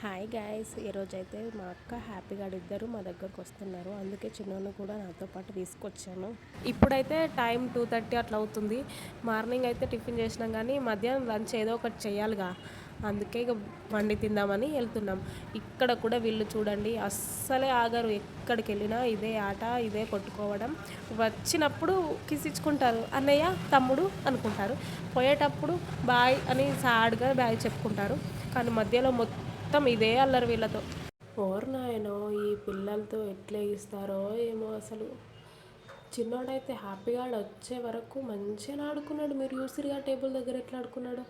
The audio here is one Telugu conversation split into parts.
హాయ్ గాయ్స్, ఈరోజైతే మా అక్క హ్యాపీ గాడు ఇద్దరు మా దగ్గరకు వస్తున్నారు. అందుకే చిన్నోను కూడా నాతో పాటు తీసుకొచ్చాను. ఇప్పుడైతే టైం 2:30 అట్లా అవుతుంది. మార్నింగ్ అయితే టిఫిన్ చేసినాం, కానీ మధ్యాహ్నం లంచ్ ఏదో ఒకటి చేయాలిగా. అందుకే ఇక వండి తిందామని వెళ్తున్నాం. ఇక్కడ కూడా వీళ్ళు చూడండి, అస్సలే ఆగరు. ఎక్కడికి వెళ్ళినా ఇదే ఆట, ఇదే కొట్టుకోవడం. వచ్చినప్పుడు కిసిచ్చుకుంటారు, అన్నయ్య తమ్ముడు అనుకుంటారు. పోయేటప్పుడు బాయ్ అని సాడ్గా బాయ్ చెప్పుకుంటారు. కానీ మధ్యలో మొత్తం ఇదే అల్లరి వీళ్ళతో. ఓర్ నాయనో, ఈ పిల్లలతో ఎట్లా ఇస్తారో ఏమో అసలు. చిన్నోడైతే హ్యాపీగా వచ్చే వరకు మంచిగా ఆడుకున్నాడు. మీరు చూసిరుగా టేబుల్ దగ్గర ఎట్లా ఆడుకున్నాడు.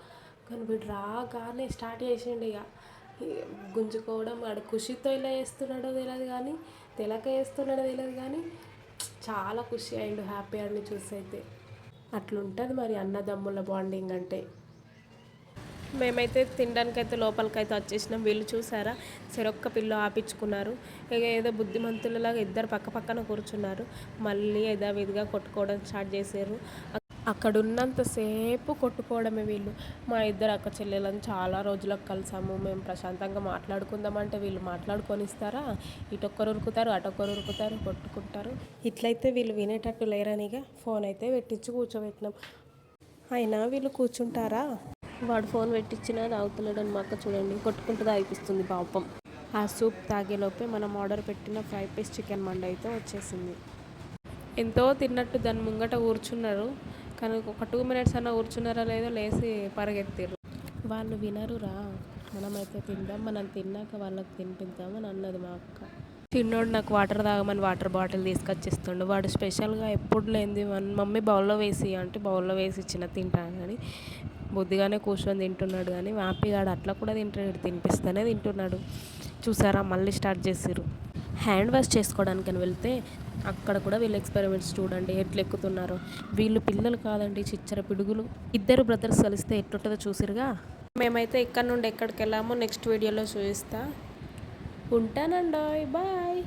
కానీ వీడు రాగానే స్టార్ట్ చేసిండు ఇక గుంజుకోవడం. ఆడు ఖుషితో ఇలా వేస్తున్నాడో తెలియదు, కానీ తెలక వేస్తున్నాడో తెలియదు, కానీ చాలా ఖుషి అయిండు హ్యాపీ ఆడిని చూసి. అయితే అట్లుంటుంది మరి అన్నదమ్ముల బాండింగ్ అంటే. మేమైతే తినడానికైతే లోపలికైతే వచ్చేసినాం. వీళ్ళు చూసారా, చెరొక్క పిల్ల ఆపించుకున్నారు. ఇక ఏదో బుద్ధిమంతులలాగా ఇద్దరు పక్క పక్కన కూర్చున్నారు. మళ్ళీ యథావిధిగా కొట్టుకోవడం స్టార్ట్ చేశారు. అక్కడ ఉన్నంతసేపు కొట్టుకోవడమే వీళ్ళు. మా ఇద్దరు అక్క చెల్లెలను చాలా రోజులకు కలిసాము. మేము ప్రశాంతంగా మాట్లాడుకుందామంటే వీళ్ళు మాట్లాడుకొనిస్తారా? ఇటొక్కరు ఉరుకుతారు, అటొక్కరు ఉరుకుతారు, కొట్టుకుంటారు. ఇట్లయితే వీళ్ళు వినేటట్టు లేరనిగా ఫోన్ అయితే పెట్టించి కూర్చోబెట్టినాం. అయినా వీళ్ళు కూర్చుంటారా? వాడు ఫోన్ పెట్టించినా తాగుతున్నాడని మా అక్క చూడండి కొట్టుకుంటూ తాగిపిస్తుంది పాపం. ఆ సూప్ తాగేలోపే మనం ఆర్డర్ పెట్టిన 5 పీస్ చికెన్ మండి అయితే వచ్చేసింది. ఎంతో తిన్నట్టు దాని ముంగట కూర్చున్నారు, కానీ ఒక 2 మినిట్స్ అన్నా కూర్చున్నారా లేదో లేచి పరిగెత్తారు. వాళ్ళు వినరురా. మనమైతే తిందాం, మనం తిన్నాక వాళ్ళకి తినిపిద్దామని అన్నది మా అక్క. చిన్నోడు నాకు వాటర్ తాగమని వాటర్ బాటిల్ తీసుకొచ్చిస్తుండు. వాడు స్పెషల్గా ఎప్పుడు లేనిది మమ్మీ బౌల్లో వేసి అంటే బౌల్లో వేసి ఇచ్చిన తింటాను, కానీ బుద్ధిగానే కూర్చొని తింటున్నాడు. కానీ హ్యాపీగాడు అట్లా కూడా తింటున్నాడు, తినిపిస్తేనే తింటున్నాడు. చూసారా, మళ్ళీ స్టార్ట్ చేసిర్రు. హ్యాండ్ వాష్ చేసుకోవడానికని వెళ్తే అక్కడ కూడా వీళ్ళు ఎక్స్పెరిమెంట్స్ చూడండి ఎట్లా ఎక్కుతున్నారో. వీళ్ళు పిల్లలు కాదండి, చిచ్చర పిడుగులు. ఇద్దరు బ్రదర్స్ కలిస్తే ఎట్లుంటుందో చూసిరుగా. మేమైతే ఇక్కడ నుండి ఎక్కడికి వెళ్ళామో నెక్స్ట్ వీడియోలో చూపిస్తా. ఉంటానండి, బాయ్.